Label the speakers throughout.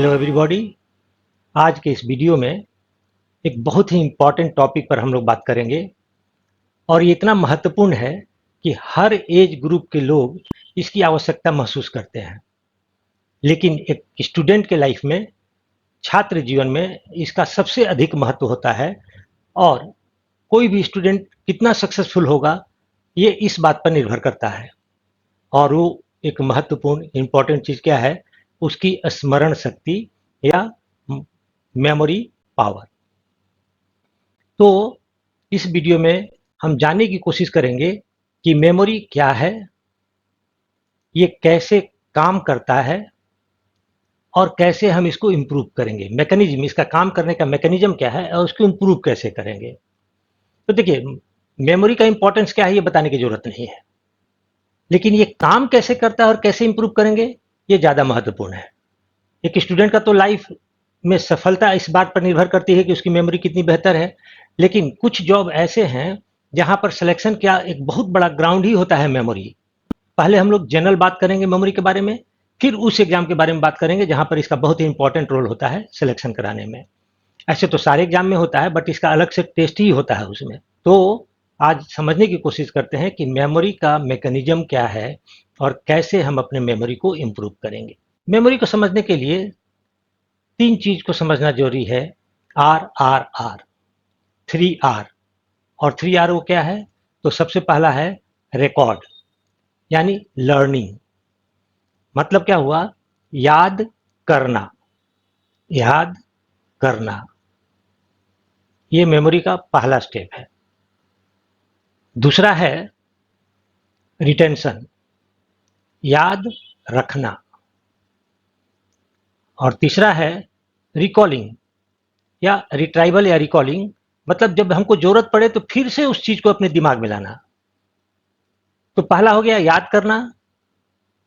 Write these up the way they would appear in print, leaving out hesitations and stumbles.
Speaker 1: Hello everybody. आज के इस वीडियो में एक बहुत ही इम्पॉर्टेंट टॉपिक पर हम लोग बात करेंगे और ये इतना महत्वपूर्ण है कि हर एज ग्रुप के लोग इसकी आवश्यकता महसूस करते हैं। लेकिन एक स्टूडेंट के लाइफ में, छात्र जीवन में इसका सबसे अधिक महत्व होता है और कोई भी स्टूडेंट कितना सक्सेसफुल होगा ये इस बात पर निर्भर करता है। और वो एक महत्वपूर्ण इम्पॉर्टेंट चीज़ क्या है? उसकी स्मरण शक्ति या मेमोरी पावर। तो इस वीडियो में हम जानने की कोशिश करेंगे कि मेमोरी क्या है, ये कैसे काम करता है और कैसे हम इसको इम्प्रूव करेंगे। मैकेनिज्म, इसका काम करने का मैकेनिज्म क्या है और उसको इम्प्रूव कैसे करेंगे। तो देखिए, मेमोरी का इंपॉर्टेंस क्या है ये बताने की जरूरत नहीं है, लेकिन ये काम कैसे करता है और कैसे इम्प्रूव करेंगे ये ज़्यादा महत्वपूर्ण है। एक स्टूडेंट का तो लाइफ में सफलता इस बात पर निर्भर करती है कि उसकी मेमोरी कितनी बेहतर है, लेकिन कुछ जॉब ऐसे हैं जहां पर सिलेक्शन का एक बहुत बड़ा ग्राउंड ही होता है मेमोरी। पहले हम लोग जनरल बात करेंगे मेमोरी के बारे में, फिर उस एग्जाम के बारे में बात करेंगे जहां पर इसका बहुत ही इंपॉर्टेंट रोल होता है सिलेक्शन कराने में। ऐसे तो सारे एग्जाम में होता है, बट इसका अलग से टेस्ट ही होता है उसमें। तो आज समझने की कोशिश करते हैं कि मेमोरी का मैकेनिज्म क्या है और कैसे हम अपने मेमोरी को इम्प्रूव करेंगे। मेमोरी को समझने के लिए तीन चीज को समझना जरूरी है। R R R, 3R। और 3R वो क्या है? तो सबसे पहला है रिकॉर्ड, यानी लर्निंग। मतलब क्या हुआ? याद करना। याद करना ये मेमोरी का पहला स्टेप है। दूसरा है रिटेंशन, याद रखना। और तीसरा है रिकॉलिंग या रिट्राइवल या रिकॉलिंग, मतलब जब हमको जरूरत पड़े तो फिर से उस चीज को अपने दिमाग में लाना। तो पहला हो गया याद करना,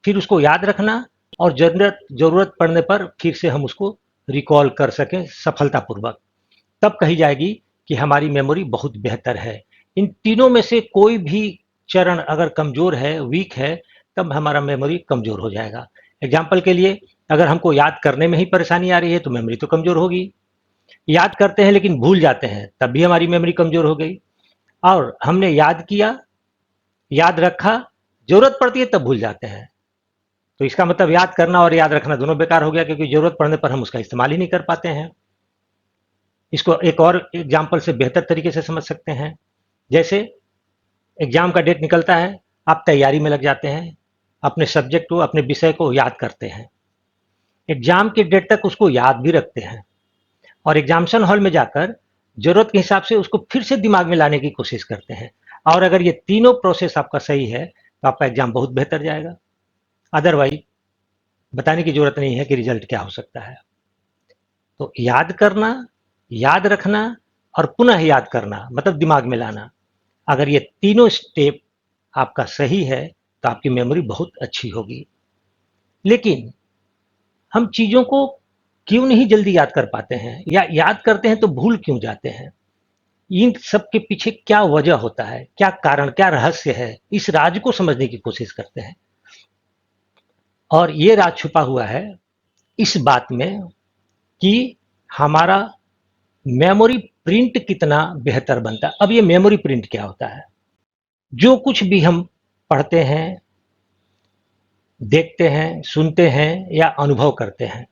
Speaker 1: फिर उसको याद रखना, और जरूरत पड़ने पर फिर से हम उसको रिकॉल कर सकें सफलतापूर्वक। तब कही जाएगी कि हमारी मेमोरी बहुत बेहतर है। इन तीनों में से कोई भी चरण अगर कमजोर है, वीक है, तब हमारा मेमोरी कमजोर हो जाएगा। एग्जाम्पल के लिए, अगर हमको याद करने में ही परेशानी आ रही है तो मेमोरी तो कमजोर होगी। याद करते हैं लेकिन भूल जाते हैं, तब भी हमारी मेमोरी कमजोर हो गई। और हमने याद किया, याद रखा, जरूरत पड़ती है तब भूल जाते हैं, तो इसका मतलब याद करना और याद रखना दोनों बेकार हो गया, क्योंकि जरूरत पड़ने पर हम उसका इस्तेमाल ही नहीं कर पाते हैं। इसको एक और एग्जाम्पल से बेहतर तरीके से समझ सकते हैं। जैसे एग्जाम का डेट निकलता है, आप तैयारी में लग जाते हैं, अपने सब्जेक्ट को, अपने विषय को याद करते हैं, एग्जाम के डेट तक उसको याद भी रखते हैं, और एग्जामिनेशन हॉल में जाकर जरूरत के हिसाब से उसको फिर से दिमाग में लाने की कोशिश करते हैं। और अगर ये तीनों प्रोसेस आपका सही है तो आपका एग्जाम बहुत बेहतर जाएगा। अदरवाइज बताने की जरूरत नहीं है कि रिजल्ट क्या हो सकता है। तो याद करना, याद रखना और पुनः याद करना, मतलब दिमाग में लाना, अगर ये तीनों स्टेप आपका सही है तो आपकी मेमोरी बहुत अच्छी होगी। लेकिन हम चीजों को क्यों नहीं जल्दी याद कर पाते हैं, या याद करते हैं तो भूल क्यों जाते हैं? इन सब के पीछे क्या वजह होता है, क्या कारण, क्या रहस्य है? इस राज को समझने की कोशिश करते हैं। और ये राज छुपा हुआ है इस बात में कि हमारा मेमोरी प्रिंट कितना बेहतर बनता है। अब ये मेमोरी प्रिंट क्या होता है? जो कुछ भी हम पढ़ते हैं, देखते हैं, सुनते हैं या अनुभव करते हैं,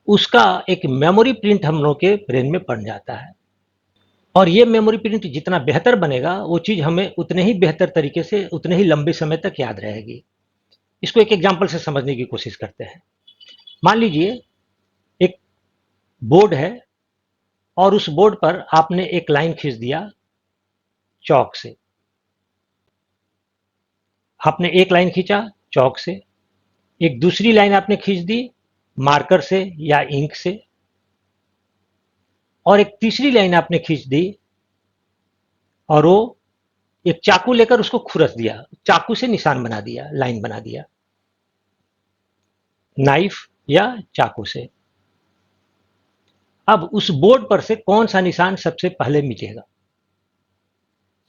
Speaker 1: उसका एक मेमोरी प्रिंट हम लोग के ब्रेन में बन जाता है। और ये मेमोरी प्रिंट जितना बेहतर बनेगा, वो चीज हमें उतने ही बेहतर तरीके से, उतने ही लंबे समय तक याद रहेगी। इसको एक एग्जाम्पल से समझने की कोशिश करते हैं। मान लीजिए एक बोर्ड है और उस बोर्ड पर आपने एक लाइन खींच दिया चौक से। आपने एक लाइन खींचा चौक से, एक दूसरी लाइन आपने खींच दी मार्कर से या इंक से, और एक तीसरी लाइन आपने खींच दी और वो एक चाकू लेकर उसको खुरस दिया, चाकू से निशान बना दिया, लाइन बना दिया, नाइफ या चाकू से। अब उस बोर्ड पर से कौन सा निशान सबसे पहले मिटेगा?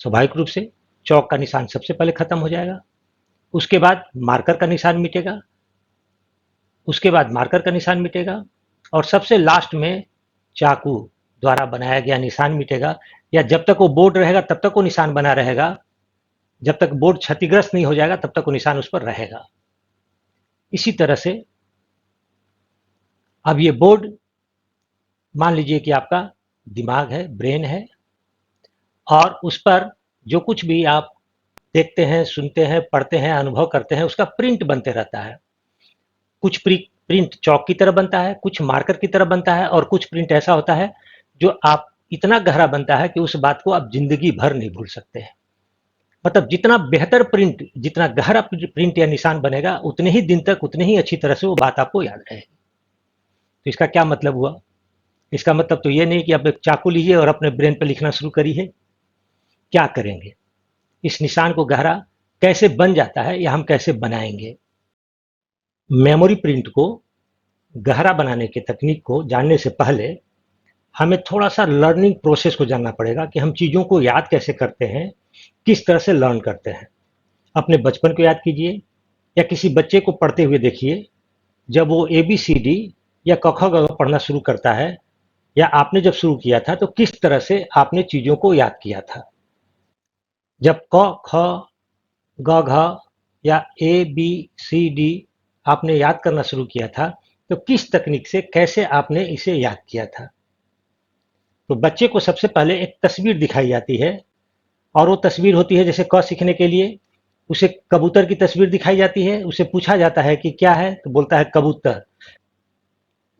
Speaker 1: स्वाभाविक रूप से चौक का निशान सबसे पहले खत्म हो जाएगा, उसके बाद मार्कर का निशान मिटेगा, उसके बाद मार्कर का निशान मिटेगा, और सबसे लास्ट में चाकू द्वारा बनाया गया निशान मिटेगा, या जब तक वो बोर्ड रहेगा तब तक वो निशान बना रहेगा, जब तक बोर्ड क्षतिग्रस्त नहीं हो जाएगा तब तक वो निशान उस पर रहेगा। इसी तरह से अब ये बोर्ड मान लीजिए कि आपका दिमाग है, ब्रेन है, और उस पर जो कुछ भी आप देखते हैं, सुनते हैं, पढ़ते हैं, अनुभव करते हैं, उसका प्रिंट बनते रहता है। कुछ प्रिंट चौक की तरह बनता है, कुछ मार्कर की तरह बनता है, और कुछ प्रिंट ऐसा होता है जो आप इतना गहरा बनता है कि उस बात को आप जिंदगी भर नहीं भूल सकते हैं। मतलब जितना बेहतर प्रिंट, जितना गहरा प्रिंट या निशान बनेगा, उतने ही दिन तक, उतने ही अच्छी तरह से वो बात आपको याद रहेगी। तो इसका क्या मतलब हुआ? इसका मतलब तो ये नहीं कि आप एक चाकू लीजिए और अपने ब्रेन पर लिखना शुरू करिए। क्या करेंगे? इस निशान को गहरा कैसे बन जाता है या हम कैसे बनाएंगे? मेमोरी प्रिंट को गहरा बनाने की तकनीक को जानने से पहले हमें थोड़ा सा लर्निंग प्रोसेस को जानना पड़ेगा कि हम चीज़ों को याद कैसे करते हैं, किस तरह से लर्न करते हैं। अपने बचपन को याद कीजिए या किसी बच्चे को पढ़ते हुए देखिए। जब वो ABCD या क ख ग घ पढ़ना शुरू करता है, या आपने जब शुरू किया था, तो किस तरह से आपने चीज़ों को याद किया था। जब क ख ग घ या ABCD आपने याद करना शुरू किया था, तो किस तकनीक से, कैसे आपने इसे याद किया था। तो बच्चे को सबसे पहले एक तस्वीर दिखाई जाती है, और वो तस्वीर होती है, जैसे क सीखने के लिए उसे कबूतर की तस्वीर दिखाई जाती है। उसे पूछा जाता है कि क्या है, तो बोलता है कबूतर।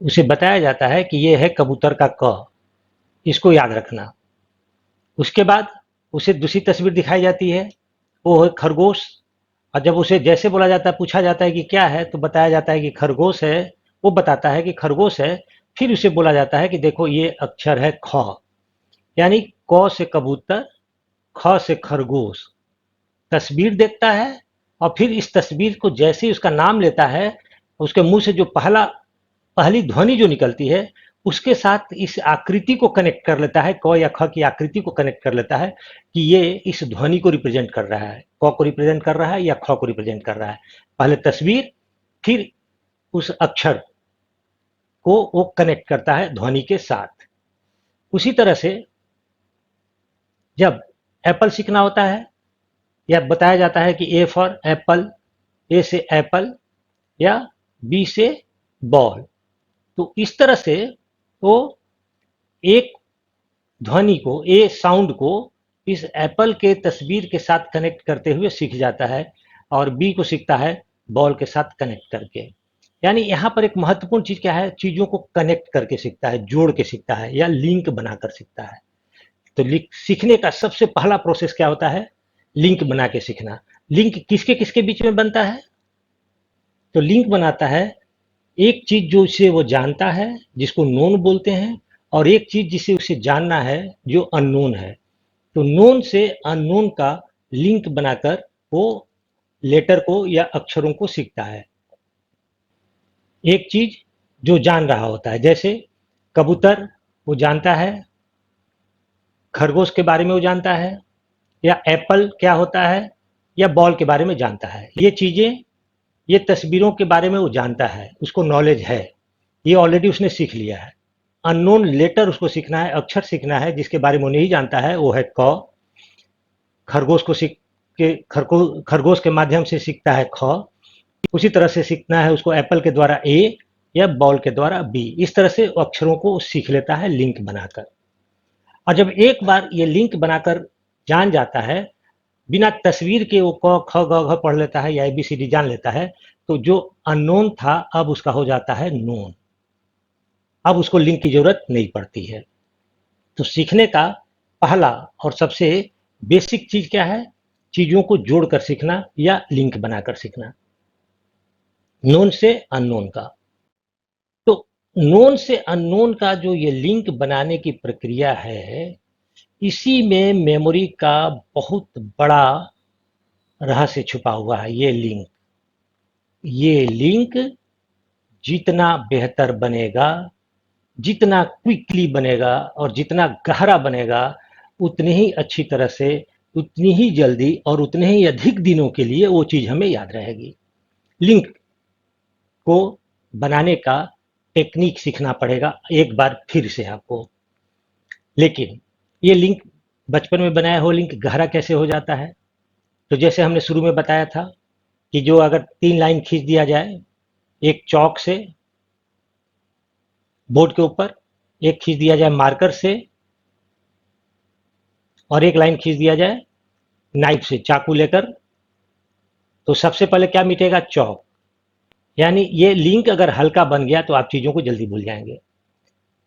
Speaker 1: उसे बताया जाता है कि ये है कबूतर का क, इसको याद रखना। उसके बाद उसे दूसरी तस्वीर दिखाई जाती है, वो है खरगोश। और जब उसे जैसे बोला जाता है, पूछा जाता है कि क्या है, तो बताया जाता है कि खरगोश है। वो बताता है कि खरगोश है। फिर उसे बोला जाता है कि देखो ये अक्षर है ख, यानी क से कबूतर, ख से खरगोश। तस्वीर देखता है, और फिर इस तस्वीर को जैसे ही उसका नाम लेता है, उसके मुंह से जो पहली ध्वनि जो निकलती है, उसके साथ इस आकृति को कनेक्ट कर लेता है, क या ख की आकृति को कनेक्ट कर लेता है कि ये इस ध्वनि को रिप्रेजेंट कर रहा है, क को रिप्रेजेंट कर रहा है या ख को रिप्रेजेंट कर रहा है। पहले तस्वीर, फिर उस अक्षर को वो कनेक्ट करता है ध्वनि के साथ। उसी तरह से जब एप्पल सीखना होता है, या बताया जाता है कि ए फॉर एप्पल, ए से एप्पल या बी से बॉल, तो इस तरह से वो एक ध्वनि को, ए साउंड को इस एप्पल के तस्वीर के साथ कनेक्ट करते हुए सीख जाता है, और बी को सीखता है बॉल के साथ कनेक्ट करके। यानी यहाँ पर एक महत्वपूर्ण चीज क्या है, चीजों को कनेक्ट करके सीखता है, जोड़ के सीखता है, या लिंक बनाकर सीखता है। तो सीखने का सबसे पहला प्रोसेस क्या होता है? लिंक बना के सीखना। लिंक किसके किसके बीच में बनता है? तो लिंक बनाता है एक चीज जो उसे वो जानता है, जिसको नोन बोलते हैं, और एक चीज जिसे उसे जानना है, जो अननोन है। तो नोन से अननोन का लिंक बनाकर वो लेटर को या अक्षरों को सीखता है। एक चीज जो जान रहा होता है, जैसे कबूतर वो जानता है, खरगोश के बारे में वो जानता है, या एप्पल क्या होता है, या बॉल के बारे में जानता है। ये चीजें, ये तस्वीरों के बारे में वो जानता है, उसको नॉलेज है, ये ऑलरेडी उसने सीख लिया है। अननोन लेटर उसको सीखना है, अक्षर सीखना है, जिसके बारे में वो नहीं जानता है, वो है क। खरगोश को सीख के खरगोश के माध्यम से सीखता है ख। उसी तरह से सीखना है उसको एप्पल के द्वारा ए, या बॉल के द्वारा बी। इस तरह से अक्षरों को सीख लेता है लिंक बनाकर। और जब एक बार ये लिंक बनाकर जान जाता है, बिना तस्वीर के वो क ख ग घ पढ़ लेता है या ABCD जान लेता है, तो जो अननोन था अब उसका हो जाता है नोन। अब उसको लिंक की जरूरत नहीं पड़ती है। तो सीखने का पहला और सबसे बेसिक चीज क्या है? चीजों को जोड़कर सीखना या लिंक बनाकर सीखना, नोन से अननोन का। तो नोन से अननोन का जो ये लिंक बनाने की प्रक्रिया है, इसी में मेमोरी का बहुत बड़ा रहस्य छुपा हुआ है। ये लिंक जितना बेहतर बनेगा, जितना क्विकली बनेगा, और जितना गहरा बनेगा, उतनी ही अच्छी तरह से, उतनी ही जल्दी, और उतने ही अधिक दिनों के लिए वो चीज हमें याद रहेगी। लिंक को बनाने का टेक्निक सीखना पड़ेगा एक बार फिर से आपको। लेकिन ये लिंक बचपन में बनाया हुआ लिंक गहरा कैसे हो जाता है? तो जैसे हमने शुरू में बताया था कि जो अगर 3 लाइन खींच दिया जाए, एक चॉक से बोर्ड के ऊपर, एक खींच दिया जाए मार्कर से और एक लाइन खींच दिया जाए नाइफ से, चाकू लेकर, तो सबसे पहले क्या मिटेगा? चॉक। यानी ये लिंक अगर हल्का बन गया तो आप चीज़ों को जल्दी भूल जाएंगे।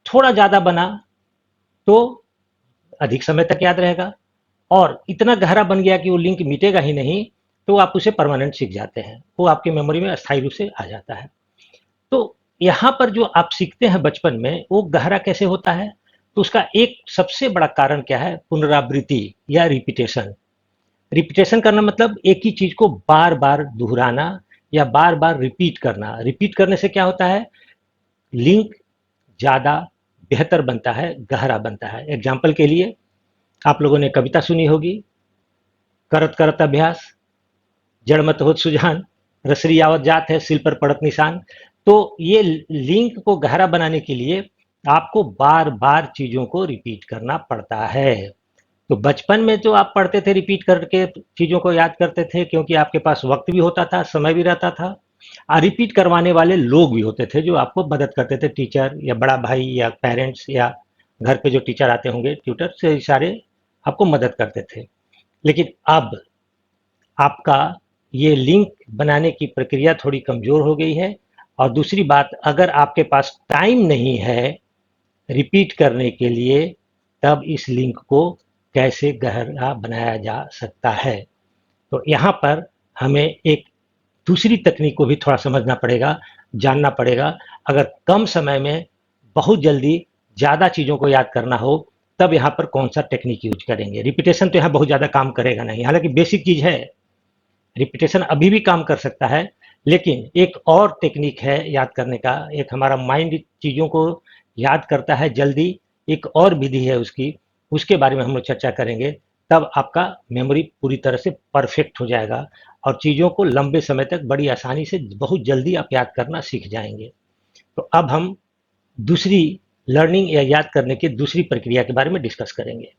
Speaker 1: थोड़ा ज़्यादा बना तो अधिक समय तक याद रहेगा, और इतना गहरा बन गया कि वो लिंक मिटेगा ही नहीं, तो आप उसे परमानेंट सीख जाते हैं, वो आपकी मेमोरी में अस्थायी रूप से आ जाता है। तो यहाँ पर जो आप सीखते हैं बचपन में, वो गहरा कैसे होता है? तो उसका एक सबसे बड़ा कारण क्या है? पुनरावृत्ति या रिपीटेशन। रिपीटेशन करना मतलब एक ही चीज को बार बार दोहराना या बार बार रिपीट करना। रिपीट करने से क्या होता है? लिंक ज्यादा बेहतर बनता है, गहरा बनता है। एग्जाम्पल के लिए आप लोगों ने कविता सुनी होगी, करत करत अभ्यास जड़ मत होत सुजान, रसरी आवत जात है सिल पर पड़त निशान। तो ये लिंक को गहरा बनाने के लिए आपको बार बार चीजों को रिपीट करना पड़ता है। तो बचपन में तो आप पढ़ते थे, रिपीट करके चीजों को याद करते थे, क्योंकि आपके पास वक्त भी होता था, समय भी रहता था, और रिपीट करवाने वाले लोग भी होते थे जो आपको मदद करते थे, टीचर या बड़ा भाई या पेरेंट्स या घर पे जो टीचर आते होंगे, ट्यूटर से सारे आपको मदद करते थे। लेकिन अब आपका ये लिंक बनाने की प्रक्रिया थोड़ी कमजोर हो गई है। और दूसरी बात, अगर आपके पास टाइम नहीं है रिपीट करने के लिए, तब इस लिंक को कैसे गहरा बनाया जा सकता है? तो यहाँ पर हमें एक दूसरी तकनीक को भी थोड़ा समझना पड़ेगा, जानना पड़ेगा। अगर कम समय में बहुत जल्दी ज़्यादा चीज़ों को याद करना हो, तब यहाँ पर कौन सा टेक्निक यूज करेंगे? रिपीटेशन तो यहाँ बहुत ज़्यादा काम करेगा नहीं, हालांकि बेसिक चीज़ है, रिपीटेशन अभी भी काम कर सकता है। लेकिन एक और टेक्निक है याद करने का, एक हमारा माइंड चीज़ों को याद करता है जल्दी, एक और विधि है उसकी, उसके बारे में हम लोग चर्चा करेंगे। तब आपका मेमोरी पूरी तरह से परफेक्ट हो जाएगा और चीज़ों को लंबे समय तक बड़ी आसानी से बहुत जल्दी आप याद करना सीख जाएंगे। तो अब हम दूसरी लर्निंग या याद करने की दूसरी प्रक्रिया के बारे में डिस्कस करेंगे।